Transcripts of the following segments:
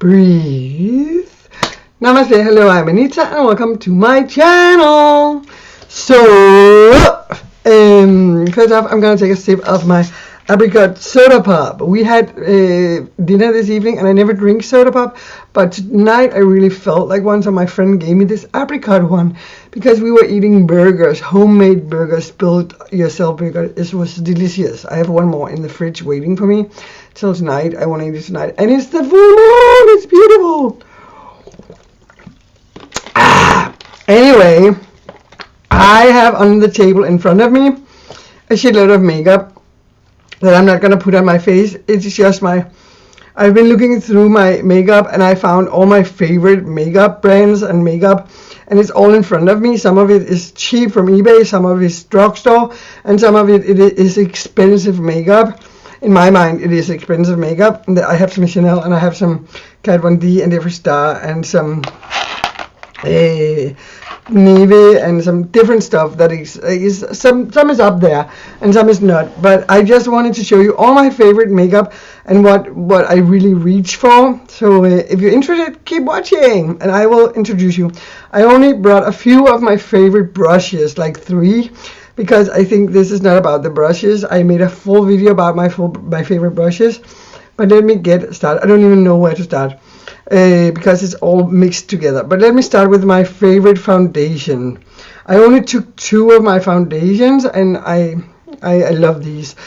breathe. Namaste, hello, I'm Anita, and welcome to my channel. So, first off, I'm going to take a sip of my apricot soda pop. We had dinner this evening, and I never drink soda pop, but tonight I really felt like one, so my friend gave me this apricot one, because we were eating burgers, homemade burgers, built yourself burgers. It was delicious. I have one more in the fridge waiting for me till tonight. I want to eat it tonight, and it's the full moon. It's beautiful. Anyway, I have on the table in front of me a shitload of makeup that I'm not going to put on my face. It's just I've been looking through my makeup, and I found all my favorite makeup brands and makeup, and it's all in front of me. Some of it is cheap from eBay, some of it is drugstore, and some of it is expensive makeup. In my mind, it is expensive makeup. I have some Chanel, and I have some Kat Von D and Every Star, and some Neve, and some different stuff that is some is up there and some is not, but I just wanted to show you all my favorite makeup and what I really reach for. So if you're interested, keep watching and I will introduce you. I only brought a few of my favorite brushes, like 3, because I think this is not about the brushes. I made a full video about my favorite brushes, but let me get started. I don't even know where to start. Because it's all mixed together. But let me start with my favorite foundation. I only took 2 of my foundations, and I love these.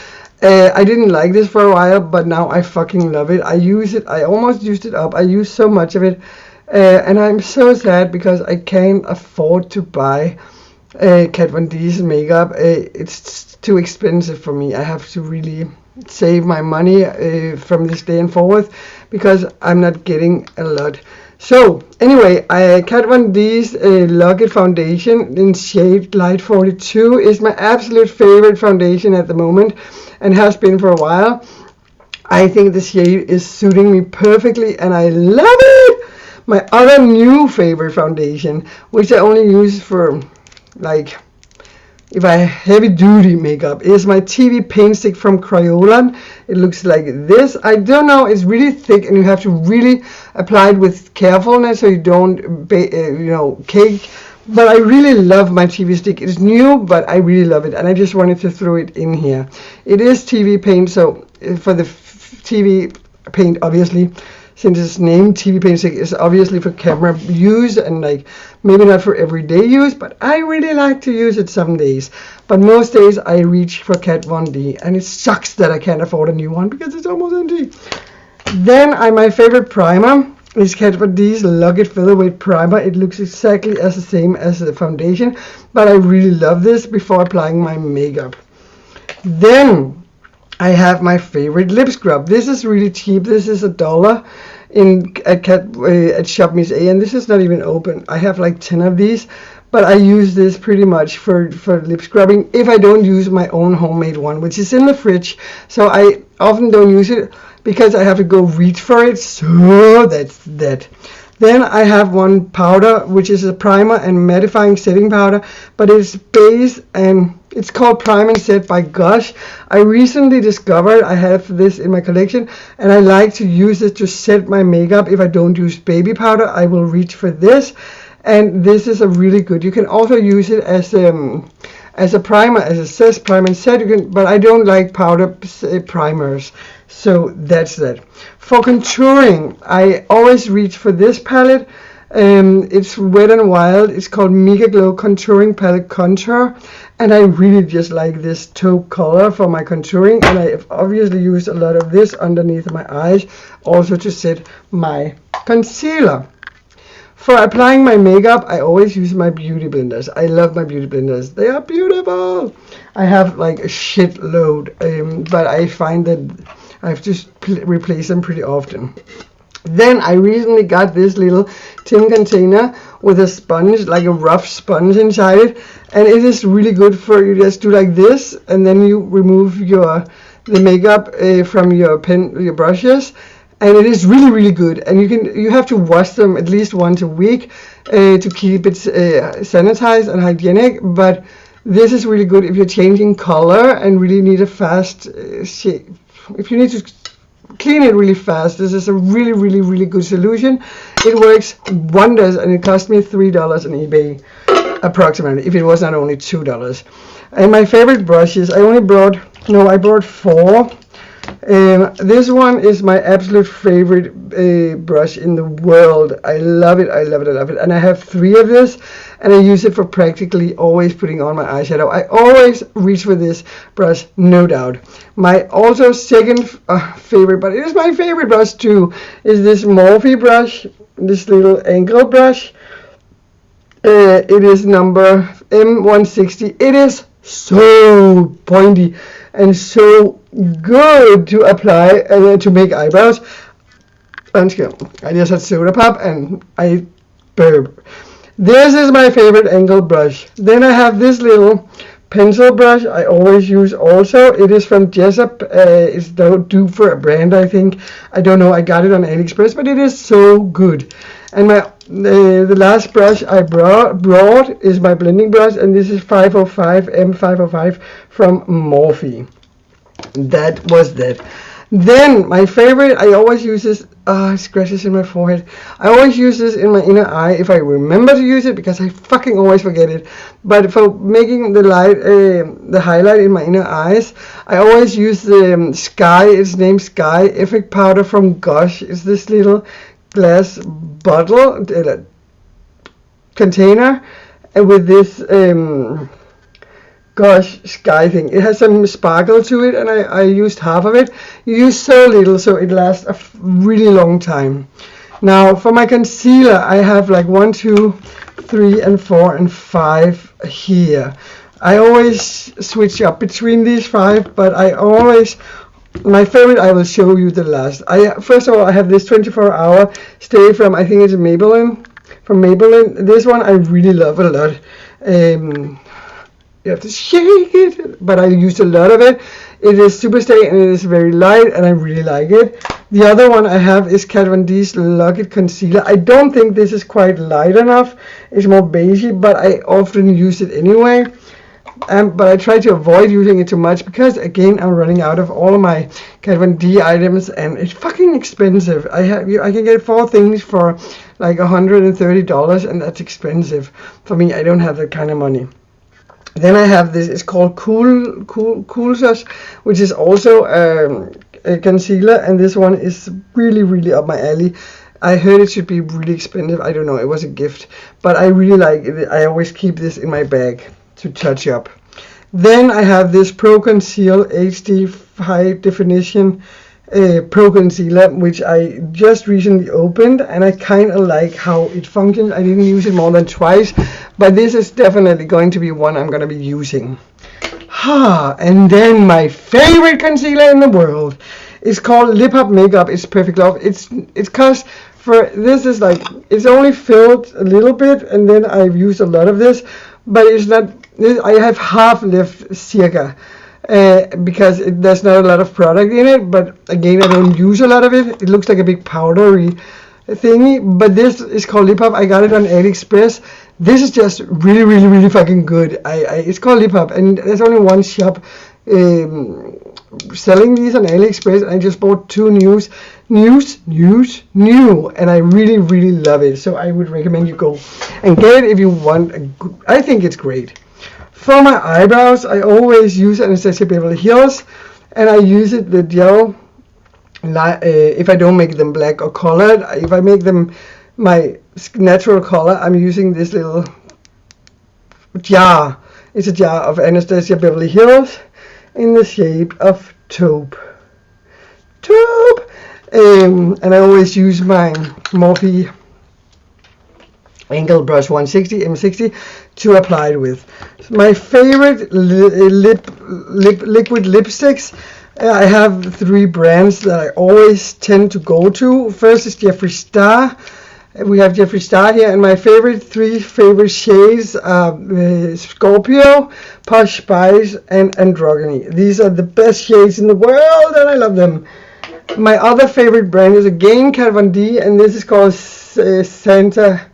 I didn't like this for a while, but now I fucking love it. I use it. I almost used it up. I use so much of it, and I'm so sad because I can't afford to buy Kat Von D's makeup. It's too expensive for me. I have to really save my money from this day and forward, because I'm not getting a lot. So anyway, Kat Von D's Lock-It foundation in shade Light 42 is my absolute favorite foundation at the moment, and has been for a while. I think the shade is suiting me perfectly, and I love it. My other new favorite foundation, which I only use for like if I have heavy duty makeup, is my TV paint stick from Crayola. It looks like this. I don't know, it's really thick, and you have to really apply it with carefulness so you don't cake. But I really love my TV stick. It's new, but I really love it, and I just wanted to throw it in here. It is TV paint, so for the TV paint, obviously, since it's named TV paint stick, is obviously for camera use and like maybe not for everyday use, but I really like to use it some days. But most days I reach for Kat Von D, and it sucks that I can't afford a new one because it's almost empty. Then my favorite primer is Kat Von D's Lock-It Featherweight Primer. It looks exactly as the same as the foundation, but I really love this before applying my makeup. Then I have my favorite lip scrub. This is really cheap. This is $1 at Shop Miss A, and this is not even open. I have like 10 of these, but I use this pretty much for lip scrubbing if I don't use my own homemade one, which is in the fridge. So I often don't use it because I have to go reach for it. So that's that. Then I have one powder, which is a primer and mattifying setting powder, but it's base, and it's called Prime and Set by Gush. I recently discovered I have this in my collection, and I like to use it to set my makeup. If I don't use baby powder, I will reach for this, and this is a really good. You can also use it as a primer, as it says Prime and Set. You can, but I don't like powder primers. So that's that. For contouring, I always reach for this palette. It's Wet n Wild. It's called Mega Glow Contouring Palette Contour, and I really just like this taupe color for my contouring, and I obviously use a lot of this underneath my eyes also to set my concealer. For applying my makeup, I always use my beauty blenders. I love my beauty blenders. They are beautiful. I have like a shitload, but I find that I have to replace them pretty often. Then I recently got this little tin container with a sponge, like a rough sponge inside it, and it is really good for you just do like this, and then you remove the makeup from your brushes, and it is really good. And you have to wash them at least once a week to keep it sanitized and hygienic. But this is really good if you're changing color and really need a fast shape. If you need to clean it really fast. This is a really, really, really good solution. It works wonders, and it cost me $3 on eBay, approximately, if it was not only $2. And my favorite brushes, I brought 4. This one is my absolute favorite brush in the world. I love it, I love it, I love it. And I have 3 of this, and I use it for practically always putting on my eyeshadow. I always reach for this brush, no doubt. My also second favorite, but it is my favorite brush too, is this Morphe brush, this little angle brush. It is number M160. It is so pointy and so good to apply to make eyebrows. I just had soda pop and I burp. This is my favorite angle brush. Then I have this little pencil brush I always use also. It is from Jessup. It's due for a brand, I think. I don't know. I got it on AliExpress, but it is so good. And the last brush I brought is my blending brush, and this is 505 M505 from Morphe. That was that. Then my favorite, I always use this. It scratches in my forehead. I always use this in my inner eye if I remember to use it, because I fucking always forget it. But for making the highlight in my inner eyes, I always use the Sky. It's named Sky Effect Powder from Gosh. It's this little glass bottle container with this Gosh Sky thing. It has some sparkle to it, and I used half of it. You use so little so it lasts a really long time. Now for my concealer, I have like 1, 2, 3 and 4 and 5 here. I always switch up between these 5, but my favorite, I will show you the last. First of all, I have this 24-hour stay from, I think it's Maybelline. From Maybelline. This one I really love a lot. You have to shake it, but I use a lot of it. It is super stay and it is very light, and I really like it. The other one I have is Kat Von D's Lock It Concealer. I don't think this is quite light enough. It's more beigey, but I often use it anyway. But I try to avoid using it too much because, again, I'm running out of all of my Kat Von D items, and it's fucking expensive. I can get 4 things for like $130, and that's expensive for me. I don't have that kind of money. Then I have this. It's called Cool Sauce, which is also a concealer, and this one is really, really up my alley. I heard it should be really expensive. I don't know. It was a gift, but I really like it. I always keep this in my bag to touch up. Then I have this Pro Conceal HD High Definition Pro Concealer, which I just recently opened, and I kind of like how it functions. I didn't use it more than twice, but this is definitely going to be one I'm going to be using. And then my favorite concealer in the world is called Lip Hop Makeup. It's Perfect Love. It's cost for this is like, it's only filled a little bit, and then I've used a lot of this, but it's not. I have half left circa. Because there's not a lot of product in it, but again, I don't use a lot of it. It looks like a big powdery thingy, but this is called Lip Hop. I got it on AliExpress. This is just really, really, really fucking good. It's called Lip Hop, and there's only one shop selling these on AliExpress, and I just bought 2 new, and I really, really love it. So I would recommend you go and get it if you want. I think it's great. For my eyebrows, I always use Anastasia Beverly Hills, and I use the gel if I don't make them black or colored. If I make them my natural color, I'm using this little jar. It's a jar of Anastasia Beverly Hills in the shape of taupe. And I always use my Morphe angle brush 160 M60 to apply it with. My favorite liquid lipsticks, I have 3 brands that I always tend to go to. First is Jeffree Star. We have Jeffree Star here, and my 3 favorite shades are Scorpio, Posh Spice, and Androgyny. These are the best shades in the world, and I love them. My other favorite brand is again Kat Von D, and this is called Santa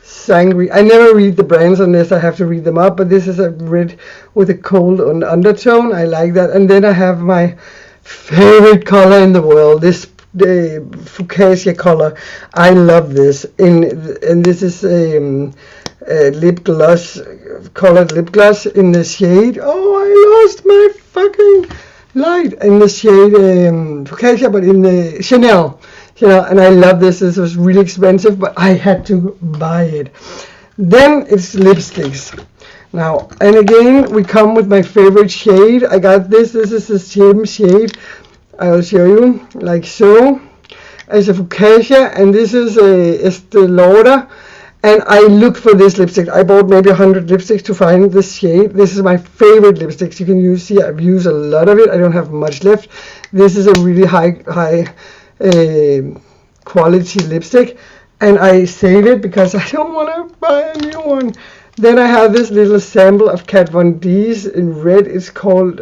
Sangri. I never read the brands unless I have to read them up, but this is a red with a cold undertone. I like that. And then I have my favorite color in the world. This the fuchsia color. I love this. And this is a lip gloss, colored lip gloss in the shade. Oh, I lost my fucking light in the shade fuchsia, but in the Chanel. And I love this. This was really expensive, but I had to buy it. Then it's lipsticks. Now, and again, we come with my favorite shade. I got this. This is the same shade. I'll show you, like so. It's a fuchsia, and this is a Estee Lauder. And I looked for this lipstick. I bought maybe 100 lipsticks to find this shade. This is my favorite lipsticks. You can see I've used a lot of it. I don't have much left. This is a really high quality lipstick, and I save it because I don't want to buy a new one. Then I have this little sample of Kat Von D's in red. It's called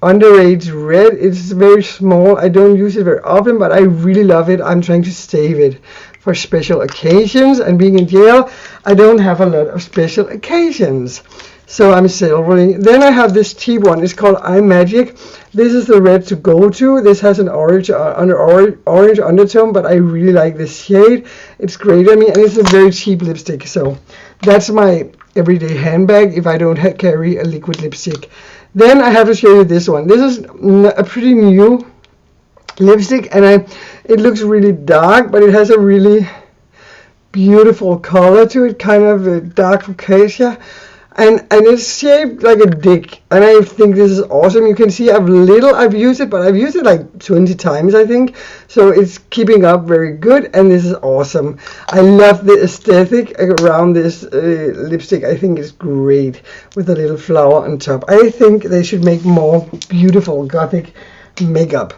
Underage Red. It's very small. I don't use it very often, but I really love it. I'm trying to save it for special occasions, and being in jail, I don't have a lot of special occasions, so I'm savoring. Then I have this cheap one. It's called iMagic. This is the red to go to. This has an orange undertone, but I really like this shade. It's great on me, and it's a very cheap lipstick, so that's my everyday handbag if I don't carry a liquid lipstick. Then I have to show you this one. This is a pretty new lipstick, and it looks really dark, but it has a really beautiful color to it, kind of a dark fuchsia, and it's shaped like a dick, and I think this is awesome. You can see I've used it, but I've used it like 20 times, I think, so it's keeping up very good, and this is awesome. I love the aesthetic around this lipstick. I think it's great with a little flower on top. I think they should make more beautiful gothic makeup.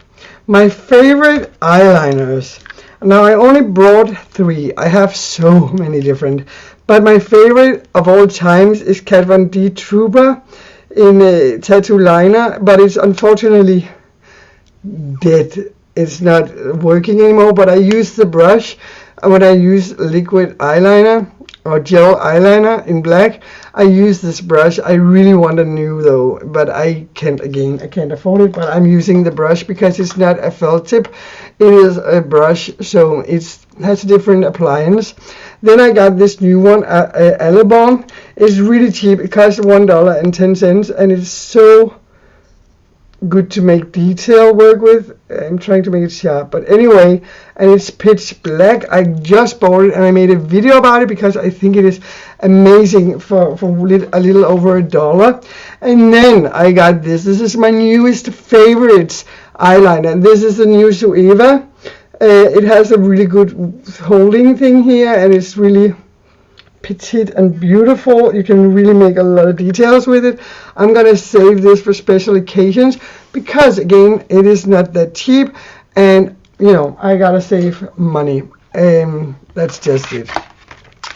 My favorite eyeliners. Now, I only brought 3. I have so many different, but my favorite of all times is Kat Von D Trooper in a tattoo liner, but it's unfortunately dead. It's not working anymore, but I use the brush when I use liquid eyeliner or gel eyeliner in black. I use this brush. I really want a new though, but I can't afford it, but I'm using the brush because it's not a felt tip. It is a brush, so it has a different appliance. Then I got this new one, Alabon. It's really cheap. It costs $1.10, and it's so good to make detail work with. I'm trying to make it sharp, but anyway, and it's pitch black. I just bought it, and I made a video about it because I think it is amazing for a little over $1. And then I got this. This is my newest favorites eyeliner. This is the new Sueva. It has a really good holding thing here, and it's really petite and beautiful. You can really make a lot of details with it. I'm gonna save this for special occasions because again, it is not that cheap, and I gotta save money. That's just it.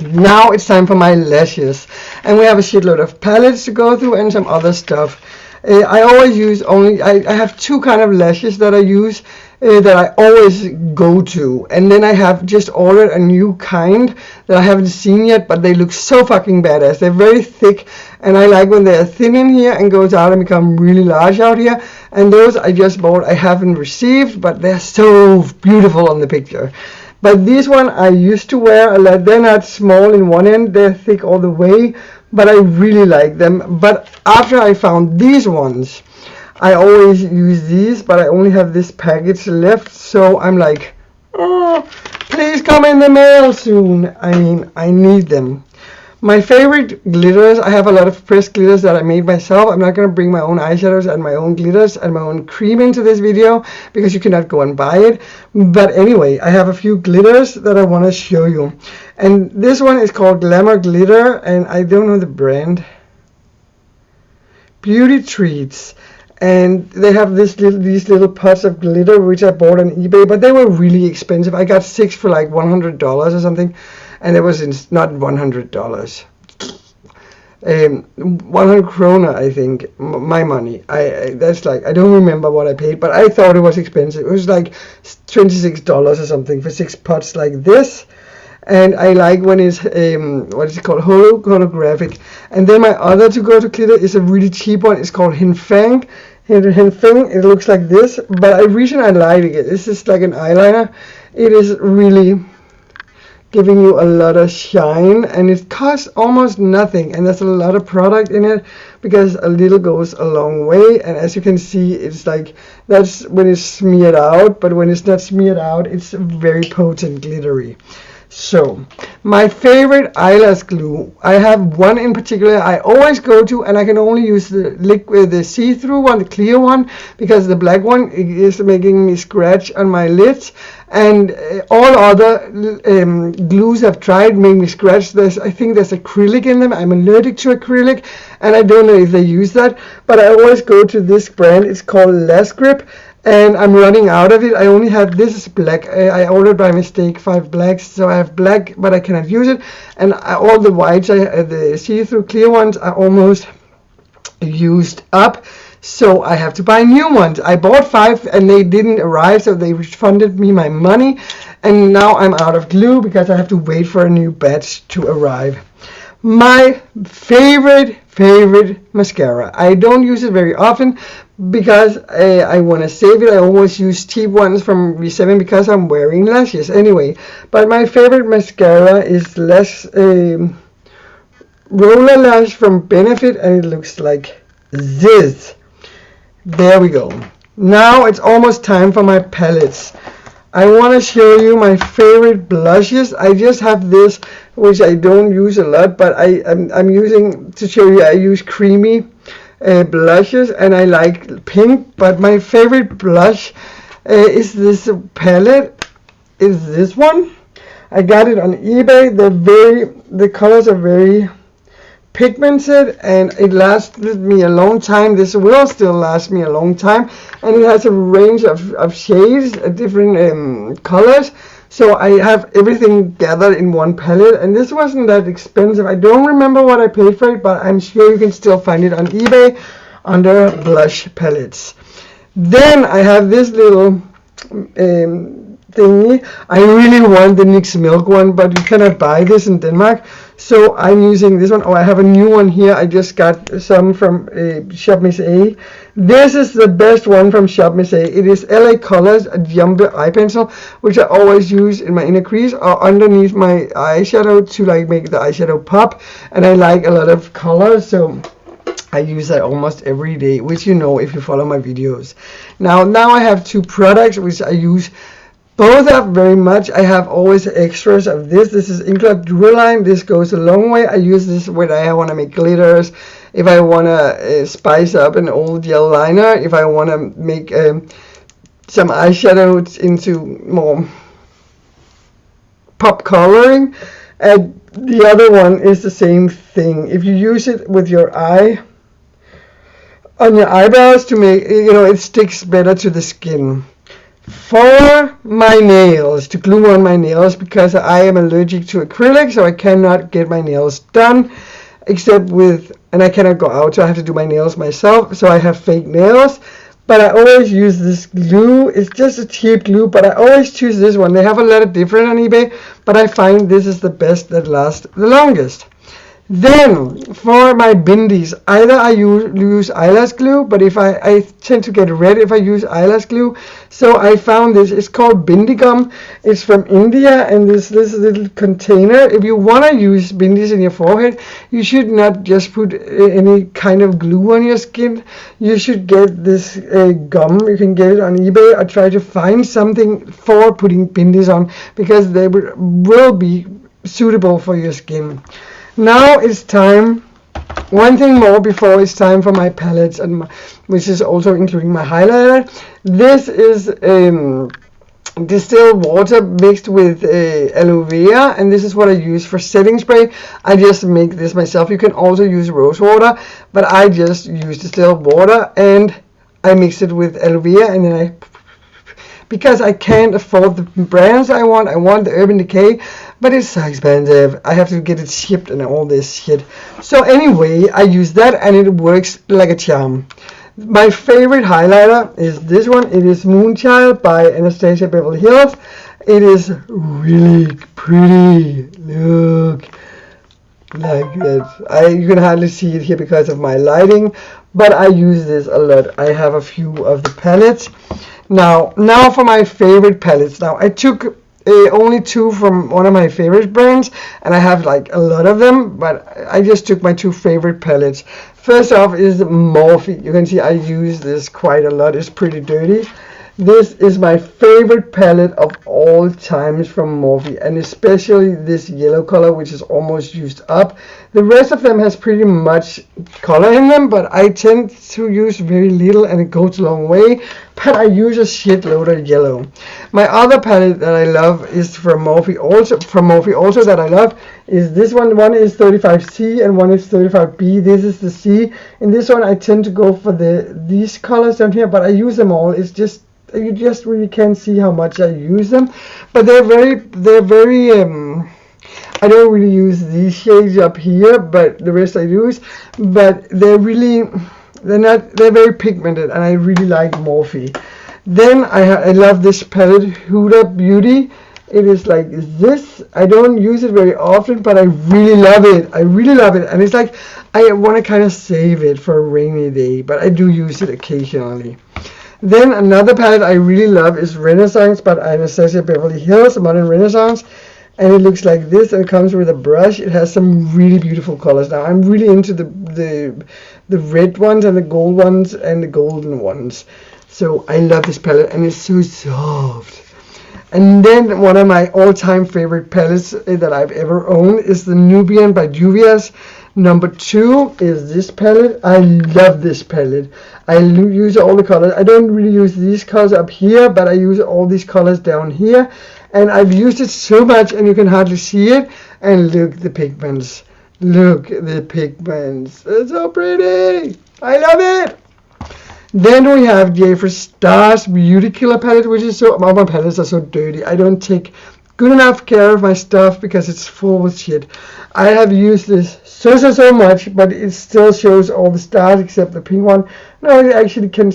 Now it's time for my lashes, and we have a shitload of palettes to go through and some other stuff. I always use I have 2 kind of lashes that I use that I always go to, and then I have just ordered a new kind that I haven't seen yet, but they look so fucking badass. They're very thick, and I like when they're thin in here and goes out and become really large out here. And those I just bought. I haven't received, but they're so beautiful on the picture. But this one I used to wear a lot. They're not small in one end, they're thick all the way, but I really like them. But after I found these ones, I always use these, but I only have this package left, so I'm like, oh, please come in the mail soon. I mean, I need them. My favorite glitters, I have a lot of pressed glitters that I made myself. I'm not going to bring my own eyeshadows and my own glitters and my own cream into this video because you cannot go and buy it. But anyway, I have a few glitters that I want to show you. And this one is called Glamour Glitter, and I don't know the brand. Beauty Treats. And they have these little pots of glitter, which I bought on eBay, but they were really expensive. I got 6 for like $100 or something. And it was not $100, 100 krona, I think, my money. That's like, I don't remember what I paid, but I thought it was expensive. It was like $26 or something for 6 pots like this. And I like when it's what is it called, holographic. And then my other to go to glitter is a really cheap one. It's called Hin Fang. thing. It looks like this, but the reason I like it, this is like an eyeliner. It is really giving you a lot of shine, and it costs almost nothing, and there's a lot of product in it because a little goes a long way. And as you can see, it's like, that's when it's smeared out, but when it's not smeared out, it's very potent glittery. So my favorite eyelash glue, I have one in particular I always go to, and I can only use the liquid, the see-through one, the clear one, because the black one is making me scratch on my lids, and all other glues I've tried make me scratch. I think there's acrylic in them. I'm allergic to acrylic, and I don't know if they use that, but I always go to this brand. It's called Lash Grip, and I'm running out of it. I only have, this is black. I ordered by mistake 5 blacks, so I have black, but I cannot use it. And all the whites, the see-through clear ones, are almost used up, so I have to buy new ones. I bought 5 and they didn't arrive, so they refunded me my money, and now I'm out of glue because I have to wait for a new batch to arrive. My favorite mascara. I don't use it very often because I want to save it. I always use cheap ones from V7 because I'm wearing lashes anyway. But my favorite mascara is Roller Lash from Benefit, and it looks like this. There we go. Now it's almost time for my palettes. I want to show you my favorite blushes. I just have this, which I don't use a lot, but I'm using to show you. I use creamy blushes, and I like pink, but my favorite blush is this palette. Is this one. I got it on eBay. The colors are very pigmented, and it lasted me a long time. This will still last me a long time, and it has a range of shades, different colors, so I have everything gathered in one palette. And this wasn't that expensive. I don't remember what I paid for it, but I'm sure you can still find it on eBay under blush palettes. Then I have this little thingy. I really want the NYX Milk one, but you cannot buy this in Denmark, so I'm using this one. Oh, I have a new one here. I just got some from Shop Miss A. This is the best one from Shop Miss A. It is LA Colors, a jumbo eye pencil, which I always use in my inner crease or underneath my eyeshadow to like make the eyeshadow pop, and I like a lot of colors, so I use that almost every day, which you know if you follow my videos. Now I have 2 products which I use both up very much. I have always extras of this. This is Inkluck Duraline. This goes a long way. I use this when I want to make glitters, if I want to spice up an old gel liner, if I want to make some eyeshadows into more pop coloring. And the other one is the same thing. If you use it with your eye, on your eyebrows, to make, it sticks better to the skin. For my nails, to glue on my nails, because I am allergic to acrylic, so I cannot get my nails done except with, and I cannot go out, so I have to do my nails myself, so I have fake nails. But I always use this glue. It's just a cheap glue, but I always choose this one. They have a lot of different on eBay, but I find this is the best that lasts the longest. Then for my bindies, either I use eyelash glue, but if I tend to get red if I use eyelash glue, so I found this. It's called bindi gum. It's from India, and this little container. If you want to use bindis in your forehead, you should not just put any kind of glue on your skin. You should get this gum. You can get it on eBay, or try to find something for putting bindis on, because they will be suitable for your skin. Now it's time, one thing more before it's time for my palettes, and which is also including my highlighter. This is distilled water mixed with aloe vera, and this is what I use for setting spray. I just make this myself. You can also use rose water, but I just use distilled water, and I mix it with aloe vera, and then because I can't afford the brands I want the Urban Decay, but it's so expensive. I have to get it shipped and all this shit. So anyway, I use that, and it works like a charm. My favorite highlighter is this one. It is Moonchild by Anastasia Beverly Hills. It is really pretty. Look. like that. You can hardly see it here because of my lighting, but I use this a lot. I have a few of the palettes. Now for my favorite palettes. Now I took only 2 from one of my favorite brands, and I have like a lot of them, but I just took my 2 favorite palettes. First off is Morphe. You can see I use this quite a lot. It's pretty dirty. This is my favorite palette of all times from Morphe, and especially this yellow color, which is almost used up. The rest of them has pretty much color in them, but I tend to use very little, and it goes a long way. But I use a shitload of yellow. My other palette that I love is from Morphe also that I love is this one. One is 35C and one is 35B. This is the C. In this one I tend to go for these colors down here, but I use them all. It's just, you just really can't see how much I use them, but they're very I don't really use these shades up here, but the rest I use, but they're very pigmented, and I really like Morphe. Then I love this palette, Huda Beauty. It is like this. I don't use it very often, but I really love it. And it's like I want to kind of save it for a rainy day, but I do use it occasionally. Then another palette I really love is Renaissance by Anastasia Beverly Hills, Modern Renaissance. And it looks like this, and it comes with a brush. It has some really beautiful colors. Now I'm really into the red ones and the gold ones and the golden ones. So I love this palette, and it's so soft. And then one of my all-time favorite palettes that I've ever owned is the Nubian by Juvia's. Number 2 is this palette. I love this palette. I use all the colors. I don't really use these colors up here, but I use all these colors down here. And I've used it so much, and you can hardly see it. And look the pigments. Look the pigments. It's so pretty. I love it. Then we have Jeffree Star's Beauty Killer palette, which is so, all my palettes are so dirty. I don't take good enough care of my stuff because it's full with shit. I have used this so much, but it still shows all the stars except the pink one. No, you actually can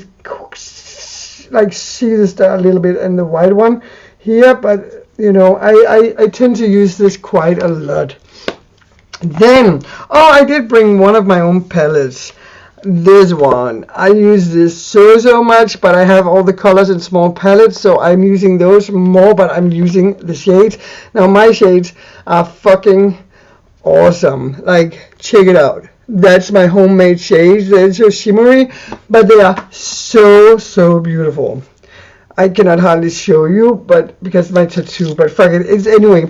like see the star a little bit and the white one here, but you know, I tend to use this quite a lot. Then, I did bring one of my own palettes. This one, I use this so much, but I have all the colors in small palettes, so I'm using those more, but I'm using the shades. Now my shades are fucking awesome. Like, check it out. That's my homemade shades. They're so shimmery, but they are so beautiful. I cannot hardly show you, but because of my tattoo, but fuck it. It's anyway.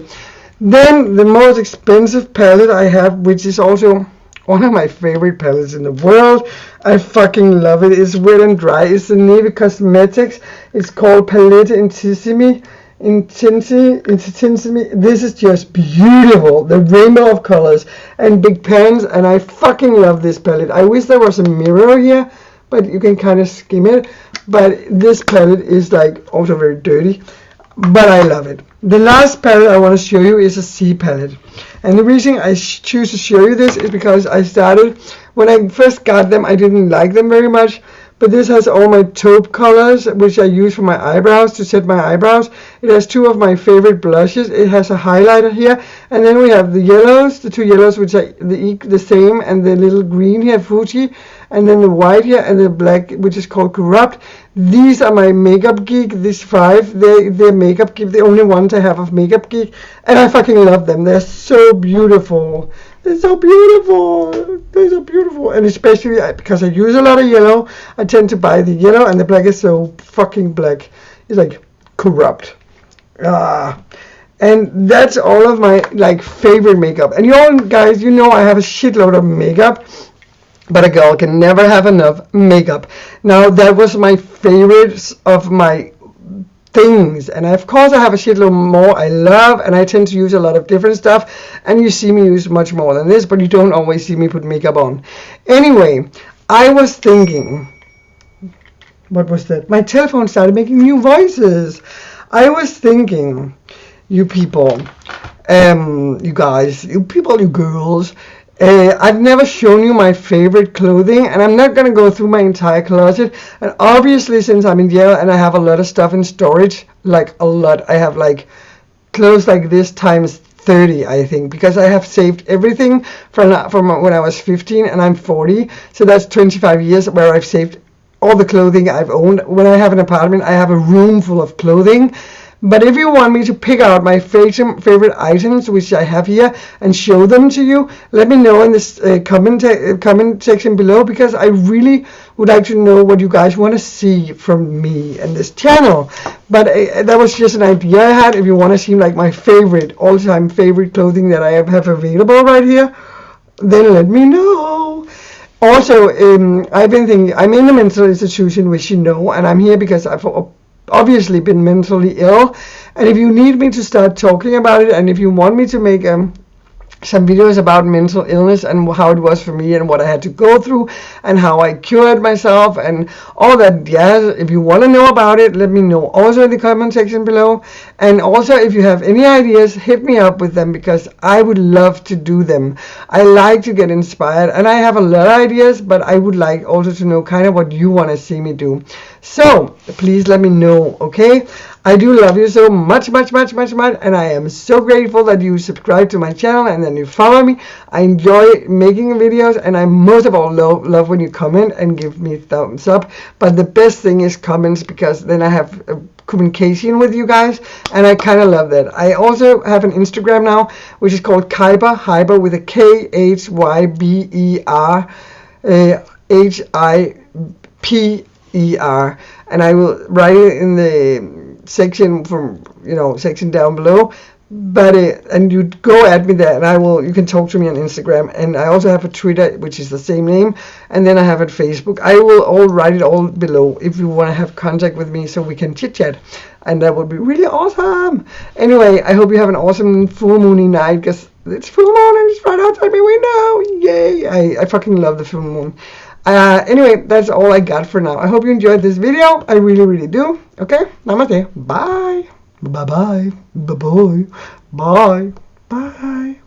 Then the most expensive palette I have, which is also one of my favorite palettes in the world. I fucking love it. It's Wet and Dry. It's the Navy Cosmetics. It's called Palette Intensity. This is just beautiful. The rainbow of colors and big pans, and I fucking love this palette. I wish there was a mirror here, but you can kind of skim it. But this palette is like also very dirty, but I love it. The last palette I want to show you is a C palette. And the reason I choose to show you this is because I started, when I first got them, I didn't like them very much. But this has all my taupe colors, which I use for my eyebrows, to set my eyebrows. It has 2 of my favorite blushes. It has a highlighter here. And then we have the yellows, the 2 yellows, which are the same, and the little green here, Fuji. And then the white here, and the black, which is called Corrupt. These are my Makeup Geek, these 5. They're Makeup Geek, the only ones I have of Makeup Geek. And I fucking love them. They're so beautiful. They're so beautiful. They're so beautiful. And especially because I use a lot of yellow, I tend to buy the yellow, and the black is so fucking black. It's like Corrupt. And that's all of my like favorite makeup. And you all guys, you know I have a shitload of makeup, but a girl can never have enough makeup. Now that was my favorites of my things, and of course I have a shitload more I love, and I tend to use a lot of different stuff, and you see me use much more than this, but you don't always see me put makeup on. Anyway, I was thinking, what was that? My telephone started making new voices. I was thinking, you people, you guys, you people, you girls, I've never shown you my favorite clothing, and I'm not going to go through my entire closet. And obviously, since I'm in jail and I have a lot of stuff in storage, like a lot, I have like clothes like this times 30, I think, because I have saved everything from when I was 15 and I'm 40. So that's 25 years where I've saved all the clothing I've owned. When I have an apartment, I have a room full of clothing. But if you want me to pick out my favorite items, which I have here, and show them to you, let me know in this comment section below, because I really would like to know what you guys want to see from me and this channel. But that was just an idea I had. If you want to see like my all-time favorite clothing that I have available right here, then let me know. Also, I've been thinking, I'm in a mental institution, which you know, and I'm here because I've obviously been mentally ill. And if you need me to start talking about it, and if you want me to make some videos about mental illness and how it was for me and what I had to go through and how I cured myself and all that, yeah, if you want to know about it, let me know also in the comment section below. And also, if you have any ideas, hit me up with them, because I would love to do them. I like to get inspired, and I have a lot of ideas, but I would like also to know kind of what you want to see me do. So please let me know, okay? I do love you so much, and I am so grateful that you subscribe to my channel and then you follow me. I enjoy making videos, and I most of all love when you comment and give me thumbs up. But the best thing is comments, because then I have communication with you guys, and I kind of love that. I also have an Instagram now, which is called khyberhyper, with a KHYBERHIPER, and I will write it in the section section down below. But and you go at me there, and you can talk to me on Instagram, and I also have a Twitter, which is the same name, and then I have a Facebook. I will write it all below if you want to have contact with me, so we can chit chat, and that would be really awesome. Anyway, I hope you have an awesome full moony night, because it's full moon and it's right outside my window. Yay! I fucking love the full moon. Anyway, that's all I got for now. I hope you enjoyed this video. I really do. Okay, namaste. Bye. Bye-bye. Bye-bye. Bye. Bye.